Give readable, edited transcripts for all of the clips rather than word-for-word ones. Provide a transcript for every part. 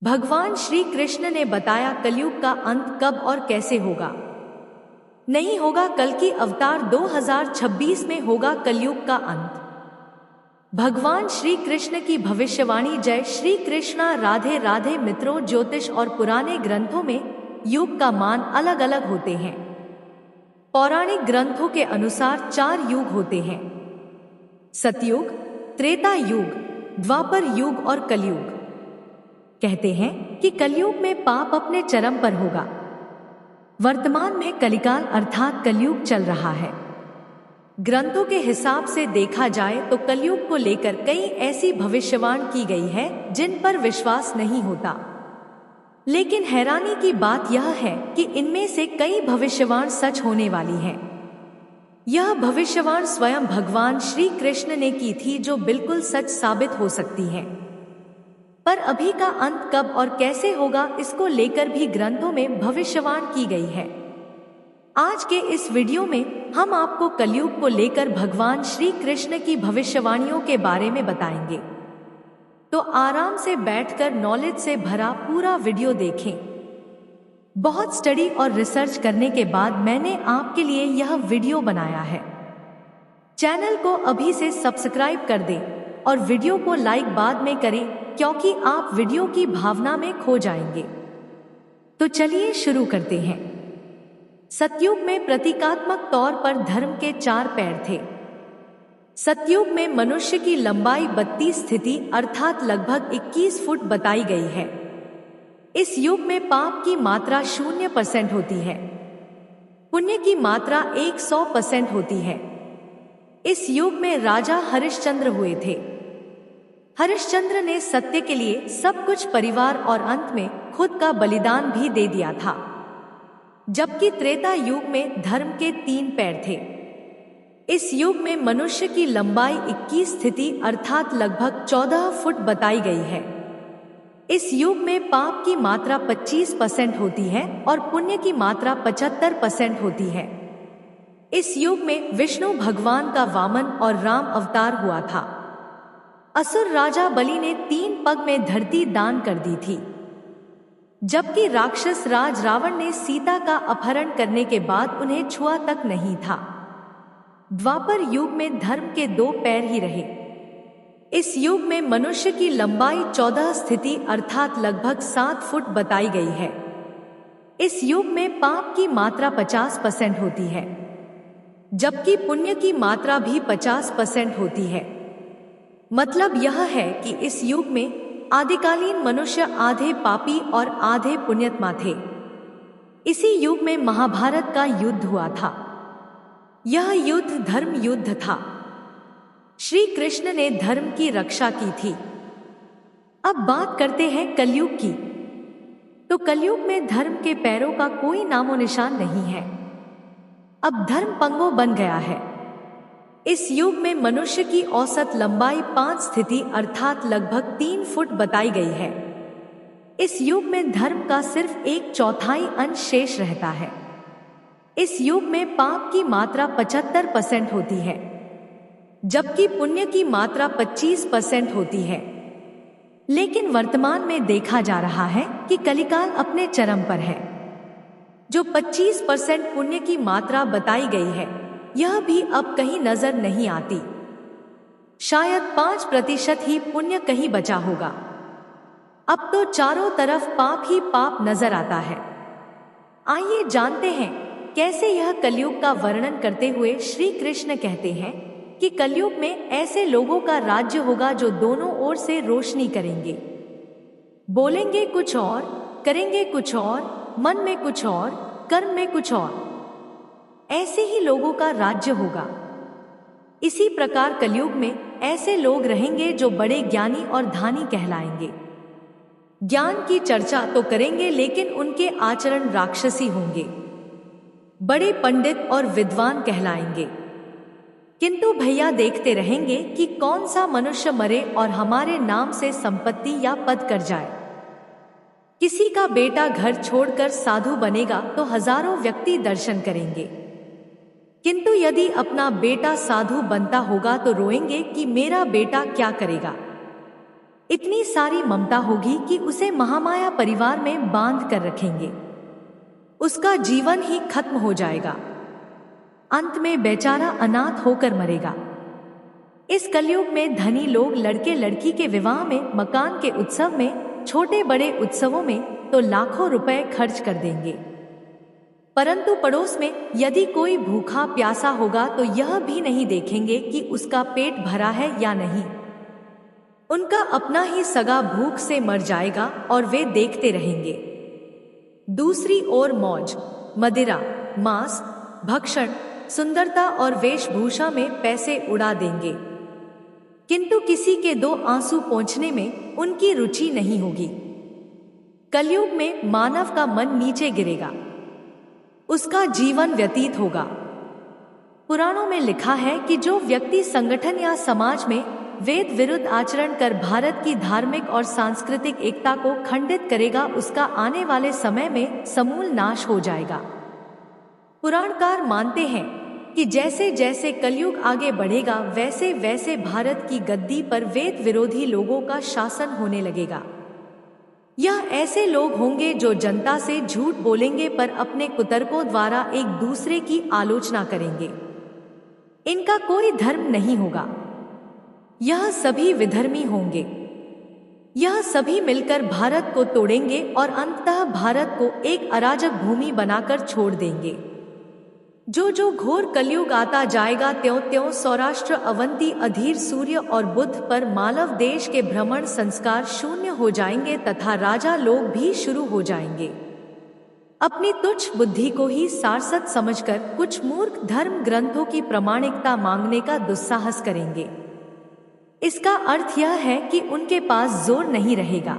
भगवान श्री कृष्ण ने बताया कलयुग का अंत कब और कैसे होगा। नहीं होगा कल की अवतार 2026 में होगा कलयुग का अंत। भगवान श्री कृष्ण की भविष्यवाणी। जय श्री कृष्णा। राधे राधे मित्रों, ज्योतिष और पुराने ग्रंथों में युग का मान अलग अलग होते हैं। पौराणिक ग्रंथों के अनुसार 4 युग होते हैं: सतयुग, त्रेता युग, द्वापर युग और कलयुग। कहते हैं कि कलयुग में पाप अपने चरम पर होगा। वर्तमान में कलिकाल अर्थात कलयुग चल रहा है। ग्रंथों के हिसाब से देखा जाए तो कलयुग को लेकर कई ऐसी भविष्यवाणी की गई है जिन पर विश्वास नहीं होता। लेकिन हैरानी की बात यह है कि इनमें से कई भविष्यवाणी सच होने वाली है। यह भविष्यवाणी स्वयं भगवान श्री कृष्ण ने की थी, जो बिल्कुल सच साबित हो सकती है। पर अभी का अंत कब और कैसे होगा, इसको लेकर भी ग्रंथों में भविष्यवाणी की गई है। आज के इस वीडियो में हम आपको कलयुग को लेकर भगवान श्री कृष्ण की भविष्यवाणियों के बारे में बताएंगे। तो आराम से बैठकर नॉलेज से भरा पूरा वीडियो देखें। बहुत स्टडी और रिसर्च करने के बाद मैंने आपके लिए यह वीडियो बनाया है। चैनल को अभी से सब्सक्राइब कर दें और वीडियो को लाइक बाद में करें, क्योंकि आप वीडियो की भावना में खो जाएंगे। तो चलिए शुरू करते हैं। सतयुग में प्रतीकात्मक तौर पर धर्म के 4 पैर थे। सतयुग में मनुष्य की लंबाई 32 स्थिति अर्थात लगभग 21 फुट बताई गई है। इस युग में पाप की मात्रा 0% होती है, पुण्य की मात्रा 100% होती है। इस युग में राजा हरिश्चंद्र हुए थे। हरिश्चंद्र ने सत्य के लिए सब कुछ परिवार और अंत में खुद का बलिदान भी दे दिया था। जबकि त्रेता युग में धर्म के 3 पैर थे। इस युग में मनुष्य की लंबाई 21 स्थिति अर्थात लगभग 14 फुट बताई गई है। इस युग में पाप की मात्रा 25% होती है और पुण्य की मात्रा 75% होती है। इस युग में विष्णु भगवान का वामन और राम अवतार हुआ था। असुर राजा बलि ने 3 पग में धरती दान कर दी थी, जबकि राक्षस राज रावण ने सीता का अपहरण करने के बाद उन्हें छुआ तक नहीं था। द्वापर युग में धर्म के 2 पैर ही रहे। इस युग में मनुष्य की लंबाई 14 स्थिति अर्थात लगभग 7 फुट बताई गई है। इस युग में पाप की मात्रा 50% होती है, जबकि पुण्य की मात्रा भी 50% होती है। मतलब यह है कि इस युग में आदिकालीन मनुष्य आधे पापी और आधे पुण्यात्मा थे। इसी युग में महाभारत का युद्ध हुआ था। यह युद्ध धर्म युद्ध था। श्री कृष्ण ने धर्म की रक्षा की थी। अब बात करते हैं कलयुग की। तो कलयुग में धर्म के पैरों का कोई नामो निशान नहीं है। अब धर्म पंगो बन गया है। इस युग में मनुष्य की औसत लंबाई 5 स्थिति अर्थात लगभग 3 फुट बताई गई है। इस युग में धर्म का सिर्फ 1/4 अंश शेष रहता है। इस युग में पाप की मात्रा 75% होती है, जबकि पुण्य की मात्रा 25% होती है। लेकिन वर्तमान में देखा जा रहा है कि कलिकाल अपने चरम पर है। जो 25% पुण्य की मात्रा बताई गई है, यह भी अब कहीं नजर नहीं आती। शायद 5% ही पुण्य कहीं बचा होगा। अब तो चारों तरफ पाप ही पाप नजर आता है। आइए जानते हैं कैसे यह कलयुग का वर्णन करते हुए श्री कृष्ण कहते हैं कि कलयुग में ऐसे लोगों का राज्य होगा जो दोनों ओर से रोशनी करेंगे। बोलेंगे कुछ और, करेंगे कुछ और, मन में कुछ और, कर्म में कुछ और। ऐसे ही लोगों का राज्य होगा। इसी प्रकार कलयुग में ऐसे लोग रहेंगे जो बड़े ज्ञानी और धानी कहलाएंगे। ज्ञान की चर्चा तो करेंगे, लेकिन उनके आचरण राक्षसी होंगे। बड़े पंडित और विद्वान कहलाएंगे, किंतु भैया देखते रहेंगे कि कौन सा मनुष्य मरे और हमारे नाम से संपत्ति या पद कर जाए। किसी का बेटा घर छोड़कर साधु बनेगा तो हजारों व्यक्ति दर्शन करेंगे, किंतु यदि अपना बेटा साधु बनता होगा तो रोएंगे कि मेरा बेटा क्या करेगा। इतनी सारी ममता होगी कि उसे महामाया परिवार में बांध कर रखेंगे। उसका जीवन ही खत्म हो जाएगा। अंत में बेचारा अनाथ होकर मरेगा। इस कलयुग में धनी लोग लड़के लड़की के विवाह में, मकान के उत्सव में, छोटे बड़े उत्सवों में तो लाखों रुपए खर्च कर देंगे, परंतु पड़ोस में यदि कोई भूखा प्यासा होगा तो यह भी नहीं देखेंगे कि उसका पेट भरा है या नहीं। उनका अपना ही सगा भूख से मर जाएगा और वे देखते रहेंगे। दूसरी ओर मौज, मदिरा, मांस, भक्षण, सुंदरता और वेशभूषा में पैसे उड़ा देंगे, किंतु किसी के दो आंसू पोंछने में उनकी रुचि नहीं होगी। कलयुग में मानव का मन नीचे गिरेगा, उसका जीवन व्यतीत होगा। पुराणों में लिखा है कि जो व्यक्ति संगठन या समाज में वेद विरुद्ध आचरण कर भारत की धार्मिक और सांस्कृतिक एकता को खंडित करेगा, उसका आने वाले समय में समूल नाश हो जाएगा। पुराणकार मानते हैं कि जैसे जैसे कलयुग आगे बढ़ेगा वैसे वैसे भारत की गद्दी पर वेद विरोधी लोगों का शासन होने लगेगा। यह ऐसे लोग होंगे जो जनता से झूठ बोलेंगे पर अपने कुतर्कों द्वारा एक दूसरे की आलोचना करेंगे। इनका कोई धर्म नहीं होगा, यह सभी विधर्मी होंगे। यह सभी मिलकर भारत को तोड़ेंगे और अंततः भारत को एक अराजक भूमि बनाकर छोड़ देंगे। जो जो घोर कलयुग आता जाएगा त्यों त्यों सौराष्ट्र, अवंती, अधीर, सूर्य और बुध पर मालव देश के भ्रमण संस्कार शून्य हो जाएंगे तथा राजा लोग भी शुरू हो जाएंगे। अपनी तुच्छ बुद्धि को ही सारसत समझकर कुछ मूर्ख धर्म ग्रंथों की प्रामाणिकता मांगने का दुस्साहस करेंगे। इसका अर्थ यह है कि उनके पास जोर नहीं रहेगा।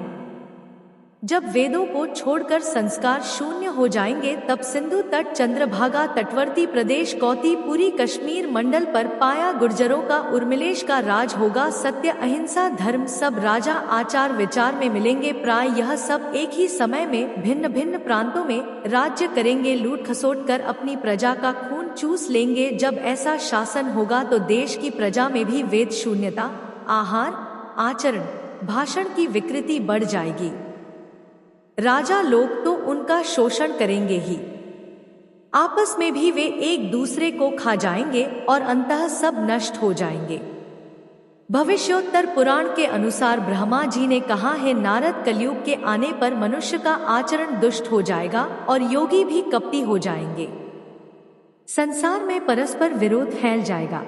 जब वेदों को छोड़कर संस्कार शून्य हो जाएंगे तब सिंधु तट, चंद्रभागा, तटवर्ती प्रदेश, कौती, पूरी कश्मीर मंडल पर पाया गुर्जरों का, उर्मिलेश का राज होगा। सत्य, अहिंसा, धर्म सब राजा आचार विचार में मिलेंगे। प्राय यह सब एक ही समय में भिन्न भिन्न प्रांतों में राज्य करेंगे, लूट खसोट कर अपनी प्रजा का खून चूस लेंगे। जब ऐसा शासन होगा तो देश की प्रजा में भी वेद शून्यता, आहार, आचरण, भाषण की विकृति बढ़ जाएगी। राजा लोग तो उनका शोषण करेंगे ही, आपस में भी वे एक दूसरे को खा जाएंगे और अंततः सब नष्ट हो जाएंगे। भविष्योत्तर पुराण के अनुसार ब्रह्मा जी ने कहा है, नारद, कलयुग के आने पर मनुष्य का आचरण दुष्ट हो जाएगा और योगी भी कपटी हो जाएंगे। संसार में परस्पर विरोध फैल जाएगा।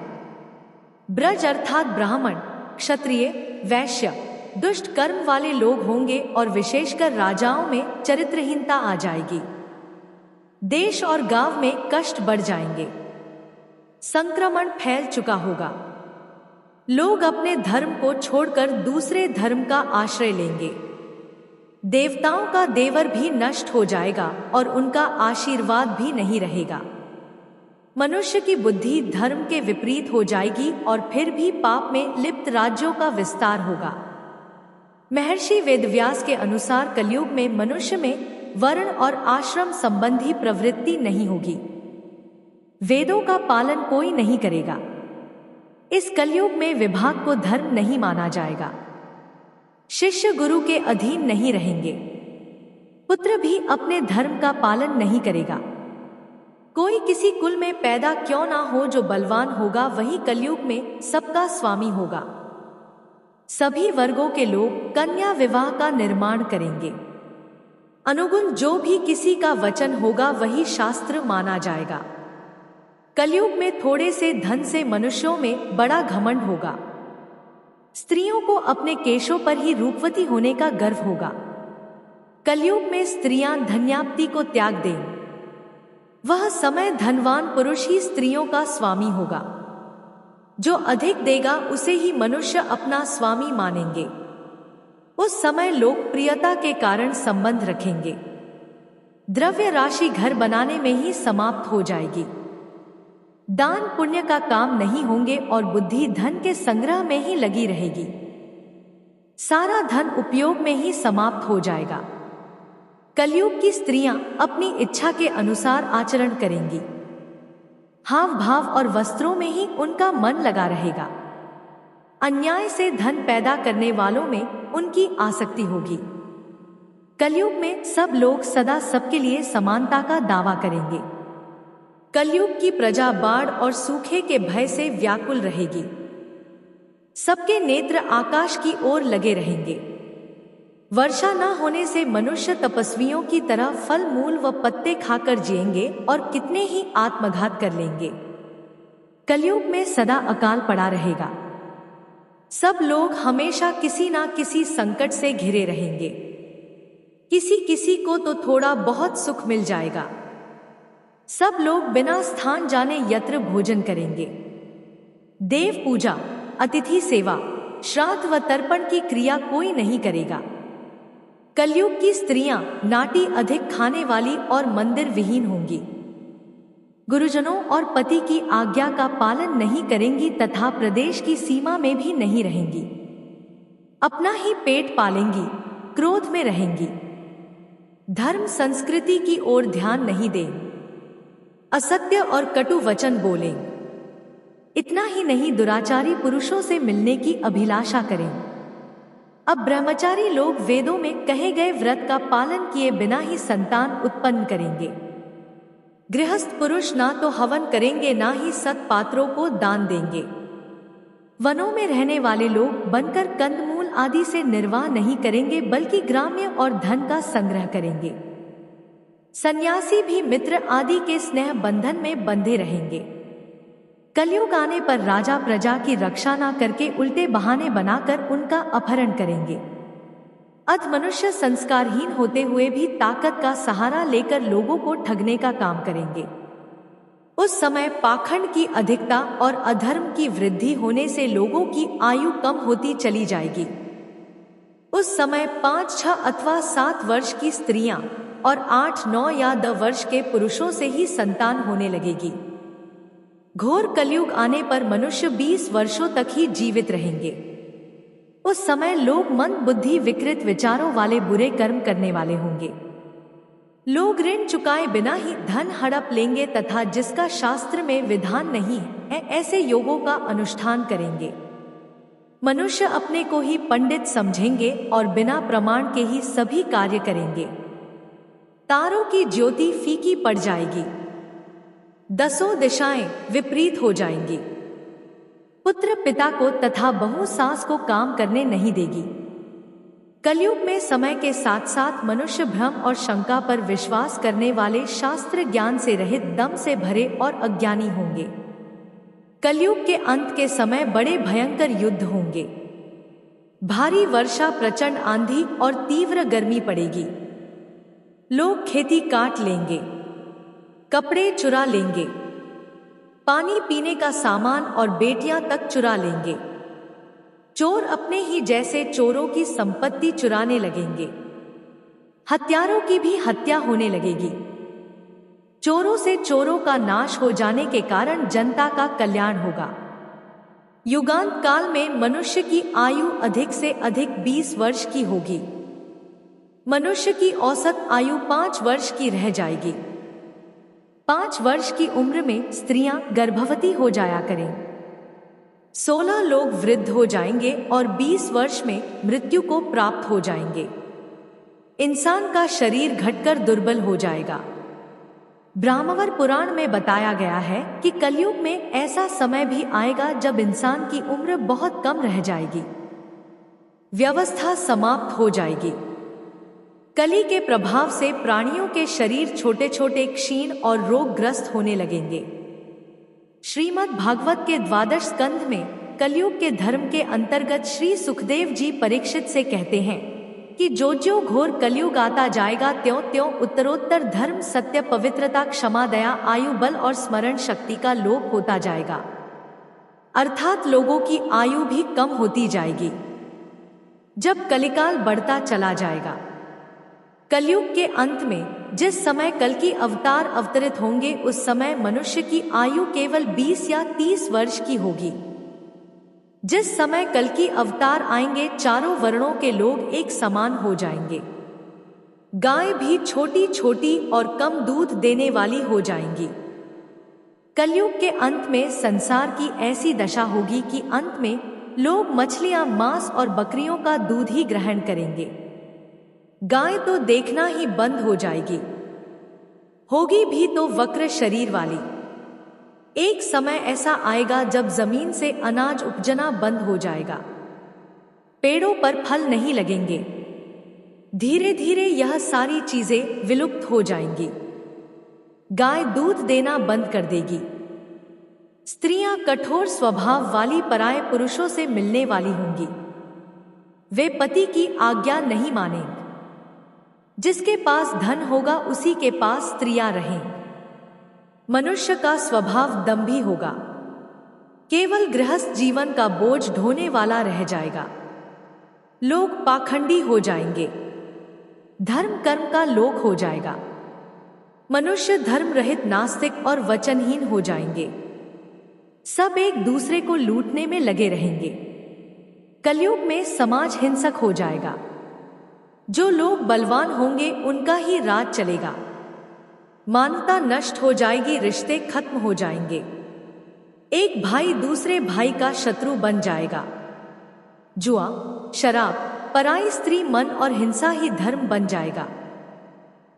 ब्रज अर्थात ब्राह्मण, क्षत्रिय, वैश्य, दुष्ट कर्म वाले लोग होंगे और विशेषकर राजाओं में चरित्रहीनता आ जाएगी। देश और गांव में कष्ट बढ़ जाएंगे। संक्रमण फैल चुका होगा। लोग अपने धर्म को छोड़कर दूसरे धर्म का आश्रय लेंगे। देवताओं का देवर भी नष्ट हो जाएगा और उनका आशीर्वाद भी नहीं रहेगा। मनुष्य की बुद्धि धर्म के विपरीत हो जाएगी और फिर भी पाप में लिप्त राज्यों का विस्तार होगा। महर्षि वेदव्यास के अनुसार कलयुग में मनुष्य में वर्ण और आश्रम संबंधी प्रवृत्ति नहीं होगी। वेदों का पालन कोई नहीं करेगा। इस कलयुग में विभाग को धर्म नहीं माना जाएगा। शिष्य गुरु के अधीन नहीं रहेंगे। पुत्र भी अपने धर्म का पालन नहीं करेगा। कोई किसी कुल में पैदा क्यों ना हो, जो बलवान होगा वही कलयुग में सबका स्वामी होगा। सभी वर्गों के लोग कन्या विवाह का निर्माण करेंगे। अनुगुण जो भी किसी का वचन होगा वही शास्त्र माना जाएगा। कलयुग में थोड़े से धन से मनुष्यों में बड़ा घमंड होगा। स्त्रियों को अपने केशों पर ही रूपवती होने का गर्व होगा। कलयुग में स्त्रियां धन्याप्ति को त्याग दें। वह समय धनवान पुरुष ही स्त्रियों का स्वामी होगा। जो अधिक देगा उसे ही मनुष्य अपना स्वामी मानेंगे। उस समय लोकप्रियता के कारण संबंध रखेंगे। द्रव्य राशि घर बनाने में ही समाप्त हो जाएगी। दान पुण्य का काम नहीं होंगे और बुद्धि धन के संग्रह में ही लगी रहेगी। सारा धन उपयोग में ही समाप्त हो जाएगा। कलयुग की स्त्रियां अपनी इच्छा के अनुसार आचरण करेंगी। हाव भाव और वस्त्रों में ही उनका मन लगा रहेगा। अन्याय से धन पैदा करने वालों में उनकी आसक्ति होगी। कलयुग में सब लोग सदा सबके लिए समानता का दावा करेंगे। कलयुग की प्रजा बाढ़ और सूखे के भय से व्याकुल रहेगी। सबके नेत्र आकाश की ओर लगे रहेंगे। वर्षा न होने से मनुष्य तपस्वियों की तरह फल मूल व पत्ते खाकर जिएंगे और कितने ही आत्मघात कर लेंगे। कलयुग में सदा अकाल पड़ा रहेगा। सब लोग हमेशा किसी ना किसी संकट से घिरे रहेंगे। किसी किसी को तो थोड़ा बहुत सुख मिल जाएगा। सब लोग बिना स्थान जाने यत्र भोजन करेंगे। देव पूजा, अतिथि सेवा, श्राद्ध व तर्पण की क्रिया कोई नहीं करेगा। कलयुग की स्त्रियां नाटी अधिक खाने वाली और मंदिर विहीन होंगी। गुरुजनों और पति की आज्ञा का पालन नहीं करेंगी तथा प्रदेश की सीमा में भी नहीं रहेंगी। अपना ही पेट पालेंगी, क्रोध में रहेंगी। धर्म संस्कृति की ओर ध्यान नहीं दें। असत्य और कटु वचन बोलें। इतना ही नहीं, दुराचारी पुरुषों से मिलने की अभिलाषा करें। अब ब्रह्मचारी लोग वेदों में कहे गए व्रत का पालन किए बिना ही संतान उत्पन्न करेंगे। गृहस्थ पुरुष ना तो हवन करेंगे ना ही सत्पात्रों को दान देंगे। वनों में रहने वाले लोग बनकर कंदमूल आदि से निर्वाह नहीं करेंगे बल्कि ग्राम्य और धन का संग्रह करेंगे। सन्यासी भी मित्र आदि के स्नेह बंधन में बंधे रहेंगे। कलयुग आने पर राजा प्रजा की रक्षा न करके उल्टे बहाने बनाकर उनका अपहरण करेंगे। अध मनुष्य संस्कारहीन होते हुए भी ताकत का सहारा लेकर लोगों को ठगने का काम करेंगे। उस समय पाखंड की अधिकता और अधर्म की वृद्धि होने से लोगों की आयु कम होती चली जाएगी। उस समय 5, 6 अथवा 7 वर्ष की स्त्रियां और 8, 9 या 10 वर्ष के पुरुषों से ही संतान होने लगेगी। घोर कलयुग आने पर मनुष्य 20 वर्षों तक ही जीवित रहेंगे। उस समय लोग मंद बुद्धि, विकृत विचारों वाले, बुरे कर्म करने वाले होंगे। लोग ऋण चुकाए बिना ही धन हड़प लेंगे तथा जिसका शास्त्र में विधान नहीं है ऐसे योगों का अनुष्ठान करेंगे। मनुष्य अपने को ही पंडित समझेंगे और बिना प्रमाण के ही सभी कार्य करेंगे। तारों की ज्योति फीकी पड़ जाएगी। 10 दिशाएं विपरीत हो जाएंगी। पुत्र पिता को तथा बहू सास को काम करने नहीं देगी। कलयुग में समय के साथ साथ मनुष्य भ्रम और शंका पर विश्वास करने वाले, शास्त्र ज्ञान से रहित, दम से भरे और अज्ञानी होंगे। कलयुग के अंत के समय बड़े भयंकर युद्ध होंगे। भारी वर्षा, प्रचंड आंधी और तीव्र गर्मी पड़ेगी। लोग खेती काट लेंगे, कपड़े चुरा लेंगे, पानी पीने का सामान और बेटियां तक चुरा लेंगे। चोर अपने ही जैसे चोरों की संपत्ति चुराने लगेंगे। हत्यारों की भी हत्या होने लगेगी। चोरों से चोरों का नाश हो जाने के कारण जनता का कल्याण होगा। युगांत काल में मनुष्य की आयु अधिक से अधिक 20 वर्ष की होगी। मनुष्य की औसत आयु 5 वर्ष की रह जाएगी। 5 वर्ष की उम्र में स्त्रियां गर्भवती हो जाया करें। 16 लोग वृद्ध हो जाएंगे और 20 वर्ष में मृत्यु को प्राप्त हो जाएंगे। इंसान का शरीर घटकर दुर्बल हो जाएगा। ब्रह्मावर पुराण में बताया गया है कि कलयुग में ऐसा समय भी आएगा जब इंसान की उम्र बहुत कम रह जाएगी। व्यवस्था समाप्त हो जाएगी। कली के प्रभाव से प्राणियों के शरीर छोटे छोटे, क्षीण और रोगग्रस्त होने लगेंगे। श्रीमद् भागवत के 12 स्कंध में कलयुग के धर्म के अंतर्गत श्री सुखदेव जी परीक्षित से कहते हैं कि जो घोर कलयुग आता जाएगा त्यों त्यों उत्तरोत्तर धर्म, सत्य, पवित्रता, क्षमा, दया, आयु बल और स्मरण शक्ति का लोप होता जाएगा। अर्थात लोगों की आयु भी कम होती जाएगी। जब कलिकाल बढ़ता चला जाएगा, कलयुग के अंत में जिस समय कल की अवतार अवतरित होंगे उस समय मनुष्य की आयु केवल 20 या 30 वर्ष की होगी। जिस समय कल की अवतार आएंगे चारों वर्णों के लोग एक समान हो जाएंगे। गाय भी छोटी छोटी और कम दूध देने वाली हो जाएंगी। कलयुग के अंत में संसार की ऐसी दशा होगी कि अंत में लोग मछलियां, मांस और बकरियों का दूध ही ग्रहण करेंगे। गाय तो देखना ही बंद हो जाएगी, होगी भी तो वक्र शरीर वाली। एक समय ऐसा आएगा जब जमीन से अनाज उपजना बंद हो जाएगा, पेड़ों पर फल नहीं लगेंगे। धीरे धीरे यह सारी चीजें विलुप्त हो जाएंगी। गाय दूध देना बंद कर देगी। स्त्रियां कठोर स्वभाव वाली पराये पुरुषों से मिलने वाली होंगी। वे पति की आज्ञा नहीं मानेंगे। जिसके पास धन होगा उसी के पास स्त्रियां रहें। मनुष्य का स्वभाव दंभी होगा, केवल गृहस्थ जीवन का बोझ ढोने वाला रह जाएगा। लोग पाखंडी हो जाएंगे, धर्म कर्म का लोक हो जाएगा। मनुष्य धर्म रहित, नास्तिक और वचनहीन हो जाएंगे। सब एक दूसरे को लूटने में लगे रहेंगे। कलयुग में समाज हिंसक हो जाएगा। जो लोग बलवान होंगे उनका ही राज चलेगा। मानवता नष्ट हो जाएगी, रिश्ते खत्म हो जाएंगे। एक भाई दूसरे भाई का शत्रु बन जाएगा। जुआ, शराब, पराई स्त्री, मन और हिंसा ही धर्म बन जाएगा।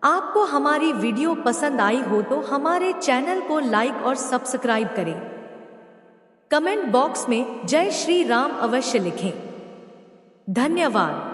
आपको हमारी वीडियो पसंद आई हो तो हमारे चैनल को लाइक और सब्सक्राइब करें। कमेंट बॉक्स में जय श्री राम अवश्य लिखें। धन्यवाद।